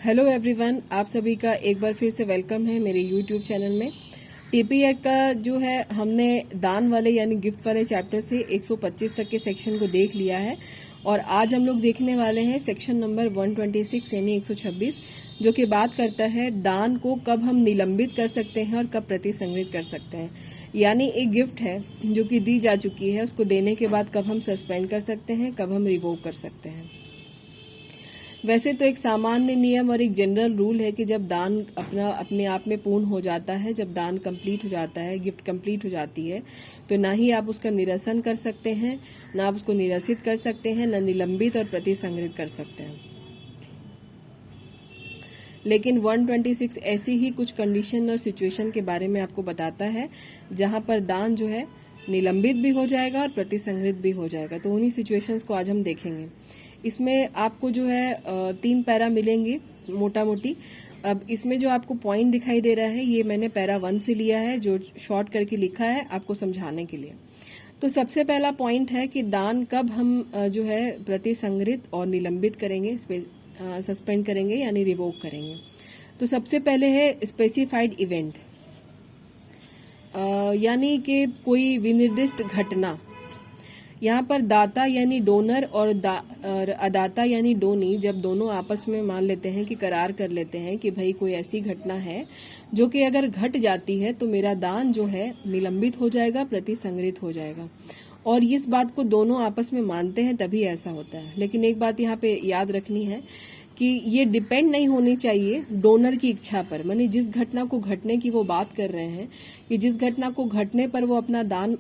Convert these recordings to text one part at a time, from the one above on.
Hello everyone, आप सभी का एक बार फिर से वेलकम है मेरे यूट्यूब चैनल में। टीपीएड का जो है हमने दान वाले यानी गिफ्ट वाले चैप्टर से 125 तक के सेक्शन को देख लिया है और आज हम लोग देखने वाले हैं सेक्शन नंबर 126 यानी 126, जो कि बात करता है दान को कब हम निलंबित कर सकते हैं और कब प्रतिसंग्रहित कर सकते हैं। यानी एक गिफ्ट है जो कि दी जा चुकी है, उसको देने के बाद कब हम सस्पेंड कर सकते हैं, कब हम रिवोक कर सकते हैं। वैसे तो एक सामान्य नियम और एक जनरल रूल है कि जब दान अपने आप में पूर्ण हो जाता है, जब दान कंप्लीट हो जाता है, गिफ्ट कंप्लीट हो जाती है, तो ना ही आप उसका निरसन कर सकते हैं, ना आप उसको निरसित कर सकते हैं, ना निलंबित और प्रतिसंग्रहित कर सकते हैं। लेकिन 126 ऐसी ही कुछ कंडीशन और सिचुएशन के बारे में आपको बताता है जहां पर दान जो है निलंबित भी हो जाएगा और प्रतिसंग्रहित भी हो जाएगा। तो उन्हीं सिचुएशंस को आज हम देखेंगे। इसमें आपको जो है 3 पैरा मिलेंगे मोटा मोटी। अब इसमें जो आपको पॉइंट दिखाई दे रहा है ये मैंने पैरा 1 से लिया है, जो शॉर्ट करके लिखा है आपको समझाने के लिए। तो सबसे पहला पॉइंट है कि दान कब हम जो है प्रतिसंग्रहित और निलंबित करेंगे, सस्पेंड करेंगे यानी रिवोक करेंगे। तो सबसे पहले है स्पेसिफाइड इवेंट, यानी कि कोई विनिर्दिष्ट घटना। यहाँ पर दाता यानी डोनर और अदाता यानी डोनी जब दोनों आपस में मान लेते हैं कि करार कर लेते हैं कि भाई कोई ऐसी घटना है जो कि अगर घट जाती है तो मेरा दान जो है निलंबित हो जाएगा, प्रतिसंग्रहित हो जाएगा, और इस बात को दोनों आपस में मानते हैं तभी ऐसा होता है। लेकिन एक बात यहाँ पे याद रखनी है कि ये डिपेंड नहीं होनी चाहिए डोनर की इच्छा पर। माने जिस घटना को घटने की वो बात कर रहे हैं कि जिस घटना को घटने पर वो अपना दान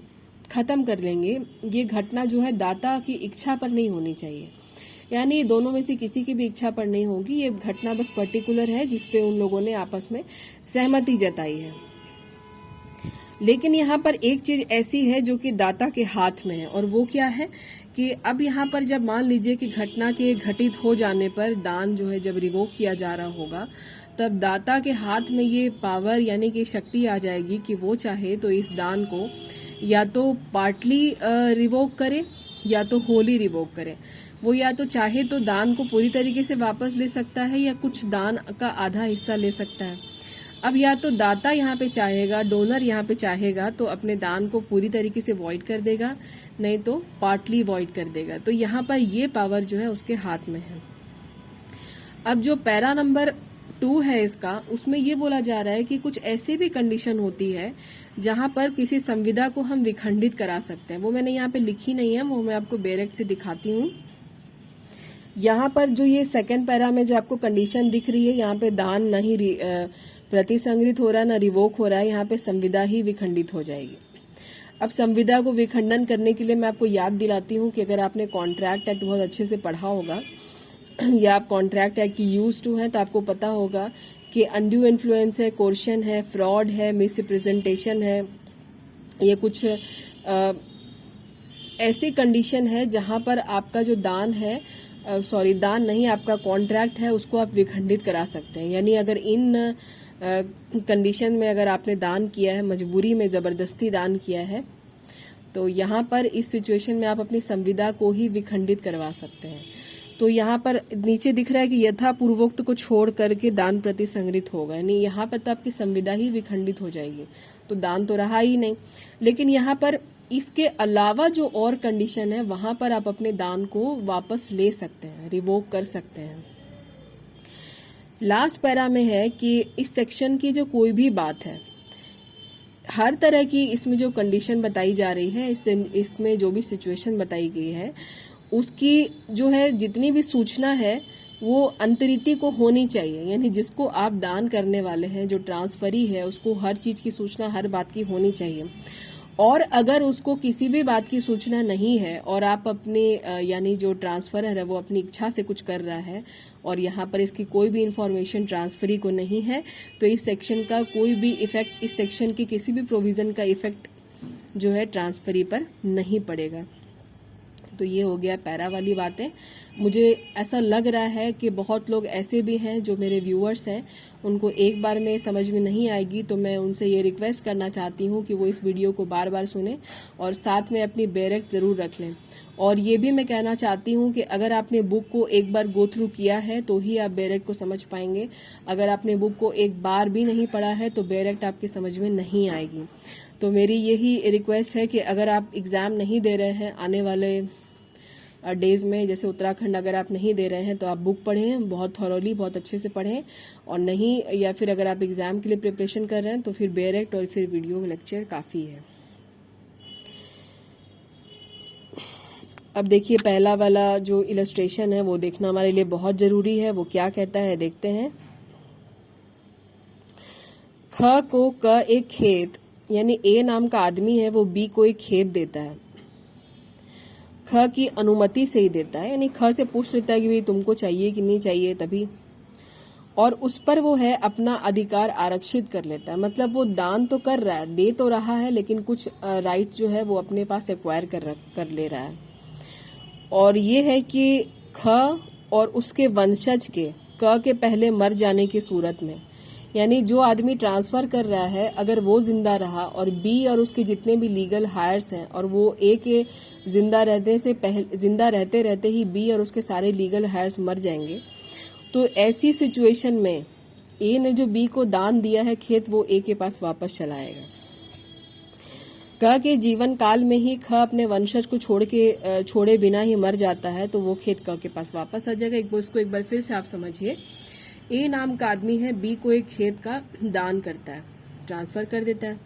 खत्म कर लेंगे, ये घटना जो है दाता की इच्छा पर नहीं होनी चाहिए। यानी दोनों में से किसी की भी इच्छा पर नहीं होगी, ये घटना बस पर्टिकुलर है जिसपे उन लोगों ने आपस में सहमति जताई है। लेकिन यहाँ पर एक चीज ऐसी है जो कि दाता के हाथ में है, और वो क्या है कि अब यहाँ पर जब मान लीजिए कि घटना के घटित हो जाने पर दान जो है जब रिवोक किया जा रहा होगा, तब दाता के हाथ में ये पावर यानी कि शक्ति आ जाएगी कि वो चाहे तो इस दान को या तो पार्टली रिवोक करे या तो होली रिवोक करे। वो या तो चाहे तो दान को पूरी तरीके से वापस ले सकता है या कुछ दान का आधा हिस्सा ले सकता है। अब या तो दाता यहाँ पे चाहेगा, डोनर यहाँ पे चाहेगा तो अपने दान को पूरी तरीके से वॉइड कर देगा, नहीं तो पार्टली वॉइड कर देगा। तो यहाँ पर ये पावर जो है उसके हाथ में है। अब जो पैरा नंबर 2 है इसका, उसमें ये बोला जा रहा है कि कुछ ऐसी भी कंडीशन होती है जहां पर किसी संविदा को हम विखंडित करा सकते हैं। वो मैंने यहाँ पे लिखी नहीं है, वो मैं आपको डायरेक्ट से दिखाती हूँ। यहाँ पर जो ये सेकंड पैरा में जो आपको कंडीशन दिख रही है, यहाँ पे दान नहीं प्रतिसंग्रहित हो रहा है ना रिवोक हो रहा है, यहाँ पे संविदा ही विखंडित हो जाएगी। अब संविदा को विखंडन करने के लिए मैं आपको याद दिलाती हूँ कि अगर आपने कॉन्ट्रैक्ट एक्ट बहुत अच्छे से पढ़ा होगा या आप कॉन्ट्रैक्ट एक्ट की यूज टू हैं तो आपको पता होगा कि अनड्यू इन्फ्लुएंस है, कोर्शन है, फ्रॉड है, मिसरिप्रेजेंटेशन है, ये कुछ ऐसी कंडीशन है जहां पर आपका जो दान है, दान नहीं, आपका कॉन्ट्रैक्ट है, उसको आप विखंडित करा सकते हैं। यानी अगर इन कंडीशन में अगर आपने दान किया है, मजबूरी में जबरदस्ती दान किया है, तो यहाँ पर इस सिचुएशन में आप अपनी संविदा को ही विखंडित करवा सकते हैं। तो यहाँ पर नीचे दिख रहा है कि यथा पूर्वोक्त को छोड़ करके दान प्रतिसंग्रहित होगा, यानी यहाँ पर तो आपकी संविदा ही विखंडित हो जाएगी, तो दान तो रहा ही नहीं। लेकिन यहाँ पर इसके अलावा जो और कंडीशन है वहां पर आप अपने दान को वापस ले सकते हैं, रिवोक कर सकते हैं। लास्ट पैरा में है कि इस सेक्शन की जो कोई भी बात है, हर तरह की इसमें जो कंडीशन बताई जा रही है, इसमें जो भी सिचुएशन बताई गई है, उसकी जो है जितनी भी सूचना है वो अंतरिति को होनी चाहिए। यानी जिसको आप दान करने वाले हैं, जो ट्रांसफरी है, उसको हर चीज की सूचना, हर बात की होनी चाहिए। और अगर उसको किसी भी बात की सूचना नहीं है और आप अपने यानी जो ट्रांसफरर है वो अपनी इच्छा से कुछ कर रहा है और यहाँ पर इसकी कोई भी इंफॉर्मेशन ट्रांसफरी को नहीं है, तो इस सेक्शन का कोई भी इफेक्ट, इस सेक्शन की किसी भी प्रोविजन का इफेक्ट जो है ट्रांसफरी पर नहीं पड़ेगा। तो ये हो गया पैरा वाली बातें। मुझे ऐसा लग रहा है कि बहुत लोग ऐसे भी हैं जो मेरे व्यूअर्स हैं, उनको एक बार में समझ में नहीं आएगी, तो मैं उनसे ये रिक्वेस्ट करना चाहती हूँ कि वो इस वीडियो को बार बार सुने और साथ में अपनी बैरेक्ट जरूर रख लें। और ये भी मैं कहना चाहती हूँ कि अगर आपने बुक को एक बार गो थ्रू किया है तो ही आप बेरेक्ट को समझ पाएंगे। अगर आपने बुक को एक बार भी नहीं पढ़ा है तो बेरेक्ट आपकी समझ में नहीं आएगी। तो मेरी यही रिक्वेस्ट है कि अगर आप एग्ज़ाम नहीं दे रहे हैं आने वाले डेज में, जैसे उत्तराखंड अगर आप नहीं दे रहे हैं तो आप बुक पढ़ें, बहुत थॉरोली, बहुत अच्छे से पढ़ें। और नहीं, या फिर अगर आप एग्ज़ाम के लिए प्रिपरेशन कर रहे हैं तो फिर बेरेक्ट और फिर वीडियो लेक्चर काफ़ी है। अब देखिए पहला वाला जो इलस्ट्रेशन है वो देखना हमारे लिए बहुत ज़रूरी है। वो क्या कहता है देखते हैं। ख को क एक खेत, यानी ए नाम का आदमी है, वो बी को एक खेत देता है। ख की अनुमति से ही देता है, यानी ख से पूछ लेता है कि भाई तुमको चाहिए कि नहीं चाहिए, तभी। और उस पर वो है अपना अधिकार आरक्षित कर लेता है। मतलब वो दान तो कर रहा है, दे तो रहा है, लेकिन कुछ राइट जो है वो अपने पास एक्वायर कर ले रहा है। और ये है कि ख और उसके वंशज के क के पहले मर जाने की सूरत में, यानी जो आदमी ट्रांसफर कर रहा है अगर वो जिंदा रहा और बी और उसके जितने भी लीगल हायर्स हैं और वो ए के जिंदा रहते रहते ही बी और उसके सारे लीगल हायर्स मर जाएंगे, तो ऐसी सिचुएशन में ए ने जो बी को दान दिया है खेत, वो ए के पास वापस चला आएगा। क के जीवन काल में ही ख अपने वंशज को छोड़े बिना ही मर जाता है, तो वो खेत क के पास वापस आ जाएगा। इसको एक बार फिर से आप समझिए। ए नाम का आदमी है, बी को एक खेत का दान करता है, ट्रांसफर कर देता है,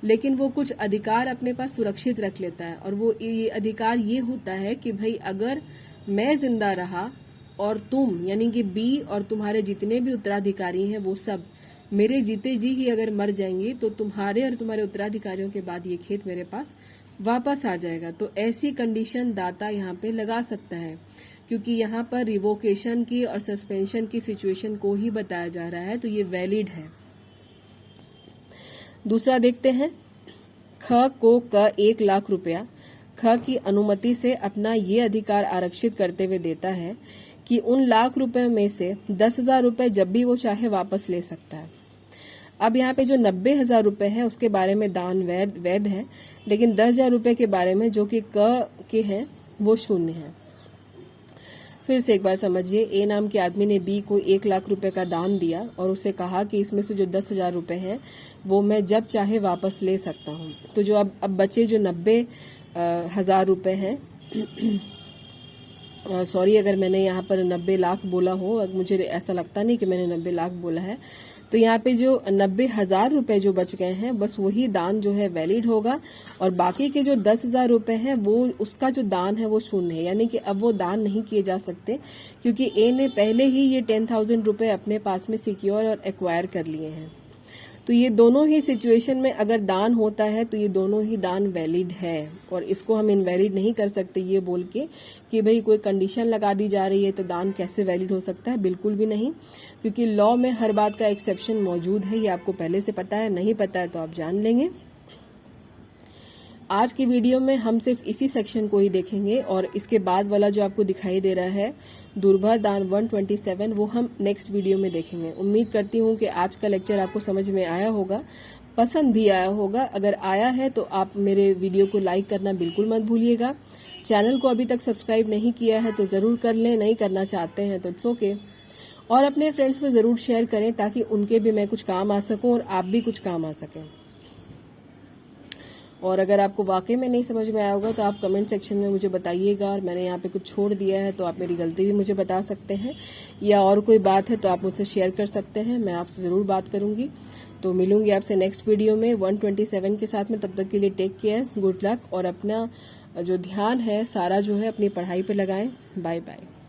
लेकिन वो कुछ अधिकार अपने पास सुरक्षित रख लेता है। और वो ये अधिकार ये होता है कि भाई अगर मैं जिंदा रहा और तुम, यानी कि बी और तुम्हारे जितने भी उत्तराधिकारी हैं वो सब मेरे जीते जी ही अगर मर जाएंगे, तो तुम्हारे और तुम्हारे उत्तराधिकारियों के बाद ये खेत मेरे पास वापस आ जाएगा। तो ऐसी कंडीशन दाता यहाँ पे लगा सकता है, क्योंकि यहाँ पर रिवोकेशन की और सस्पेंशन की सिचुएशन को ही बताया जा रहा है, तो ये वैलिड है। दूसरा देखते हैं। ख को क 1 लाख रुपया ख की अनुमति से अपना ये अधिकार आरक्षित करते हुए देता है कि उन लाख रुपए में से 10,000 रुपए जब भी वो चाहे वापस ले सकता है। अब यहाँ पे जो 90,000 रुपए है उसके बारे में दान वैध है, लेकिन 10,000 रुपए के बारे में जो कि क के हैं वो शून्य है। फिर से एक बार समझिए। ए नाम के आदमी ने बी को 1 लाख रुपए का दान दिया और उसे कहा कि इसमें से जो 10,000 रुपए हैं वो मैं जब चाहे वापस ले सकता हूँ। तो जो अब बचे जो 90,000 रुपए हैं, सॉरी अगर मैंने यहाँ पर 90 लाख बोला हो, मुझे ऐसा लगता नहीं कि मैंने 90 लाख बोला है। तो यहाँ पे जो 90,000 रुपए जो बच गए हैं, बस वही दान जो है वैलिड होगा, और बाकी के जो 10,000 रुपए हैं वो उसका जो दान है वो शून्य है, यानी कि अब वो दान नहीं किए जा सकते, क्योंकि ए ने पहले ही ये 10,000 रुपए अपने पास में सिक्योर और एक्वायर कर लिए हैं। तो ये दोनों ही सिचुएशन में अगर दान होता है तो ये दोनों ही दान वैलिड है, और इसको हम इनवैलिड नहीं कर सकते ये बोल के कि भाई कोई कंडीशन लगा दी जा रही है तो दान कैसे वैलिड हो सकता है। बिल्कुल भी नहीं, क्योंकि लॉ में हर बात का एक्सेप्शन मौजूद है। ये आपको पहले से पता है, नहीं पता है तो आप जान लेंगे। आज की वीडियो में हम सिर्फ इसी सेक्शन को ही देखेंगे, और इसके बाद वाला जो आपको दिखाई दे रहा है दुर्भर दान 127, वो हम नेक्स्ट वीडियो में देखेंगे। उम्मीद करती हूँ कि आज का लेक्चर आपको समझ में आया होगा, पसंद भी आया होगा। अगर आया है तो आप मेरे वीडियो को लाइक करना बिल्कुल मत भूलिएगा। चैनल को अभी तक सब्सक्राइब नहीं किया है तो ज़रूर कर लें, नहीं करना चाहते हैं तो इट्स ओके। और अपने फ्रेंड्स में ज़रूर शेयर करें ताकि उनके भी मैं कुछ काम आ सकूँ और आप भी कुछ काम आ सकें। और अगर आपको वाकई में नहीं समझ में आया होगा तो आप कमेंट सेक्शन में मुझे बताइएगा, और मैंने यहाँ पे कुछ छोड़ दिया है तो आप मेरी गलती भी मुझे बता सकते हैं, या और कोई बात है तो आप मुझसे शेयर कर सकते हैं। मैं आपसे ज़रूर बात करूँगी। तो मिलूंगी आपसे नेक्स्ट वीडियो में 127 के साथ में। तब तक के लिए टेक केयर, गुड लक, और अपना जो ध्यान है सारा जो है अपनी पढ़ाई पे लगाएं। Bye bye.